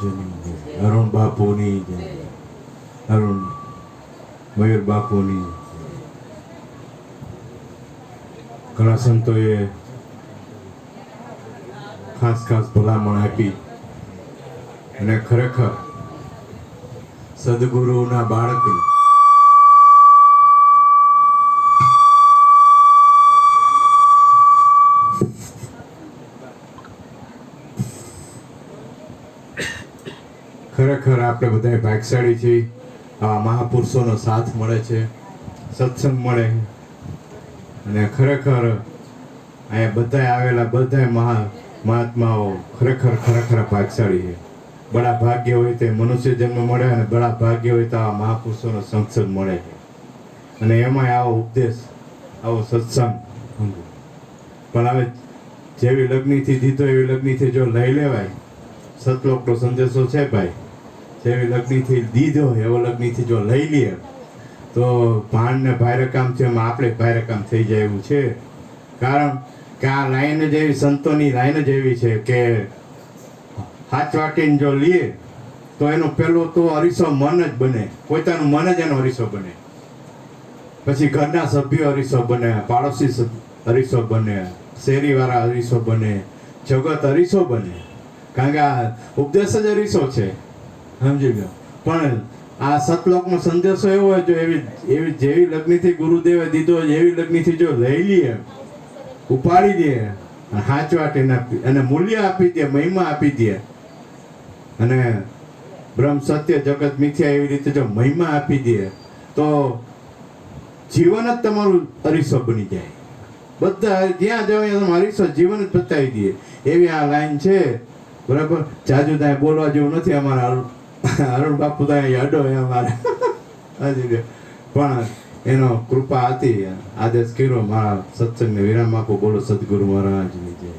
મહારાજની જય, અરુણ બાપુની જય, અરુણ મયુર બાપુની જય. ઘણા સંતોએ ખાસ ખાસ ભલામણ આપી અને ખરેખર સદગુરુના બાળકને ખરેખર આપણે બધા ભાગ્યશાળી છીએ. આવા મહાપુરુષોનો સાથ મળે છે, સત્સંગ મળે છે અને ખરેખર અહીંયા બધા આવેલા બધા મહાત્માઓ ખરેખર ભાગ્યશાળી છે. બડા ભાગ્ય હોય તો મનુષ્ય જન્મ મળે અને બડા ભાગ્ય હોય તો આવા મહાપુરુષોનો સંસદ મળે છે અને એમાં આવો ઉપદેશ, આવો સત્સંગ. પણ હવે જેવી લગ્નથી દીધો એવી લગ્નથી જો લઈ લેવાય, સતલોકનો સંદેશો છે ભાઈ. જેવી લગ્નથી દીધો એવો લગ્નથી જો લઈ લઈએ તો ભાણ ને ભાઈ રકામ છે, એમાં આપણે ભાઈ રકામ થઈ જાય એવું છે. કારણ કે આ લાઈન જ એવી, સંતોની લાઈન જ એવી છે કે હાથ વાટીને જો લઈએ તો એનું પેલું તો અરીસો મન જ બને, પોતાનું મન જ એનો અરીસો બને. પછી ઘરના સભ્યો અરીસો બને, પાડોશી અરીસો બને, શેરીવાળા અરીસો બને, જગત અરીસો બને. કારણ કે આ ઉપદેશ જ અરીસો છે, સમજી લો. પણ આ સતલોકનો સંદેશો એવો હોય, જો એવી જેવી લગ્નથી ગુરુદેવે દીધો એવી લગ્નથી જો લઈ લઈએ, ઉપાડી દે, હાચવાટીને અને મૂલ્ય આપી દે, મહિમા આપી દે અને બ્રહ્મ સત્ય જગત મિથ્યા એવી રીતે જો મહિમા આપી દે તો જીવન જ તમારું અરીસો બની જાય. બધા જ્યાં જાવ તમે અરીસો જીવન જ બતાવી દે એવી આ લાઈન છે. બરાબર, જાજુ ત્યાં બોલવા જેવું નથી. અમારા અરુણ બાપુ ત્યાં અડો અમારે પણ એનો કૃપા હતી, આદેશ કર્યો મારા સત્સંગને વિરામ આપો. બોલો સદગુરુ મહારાજની જય.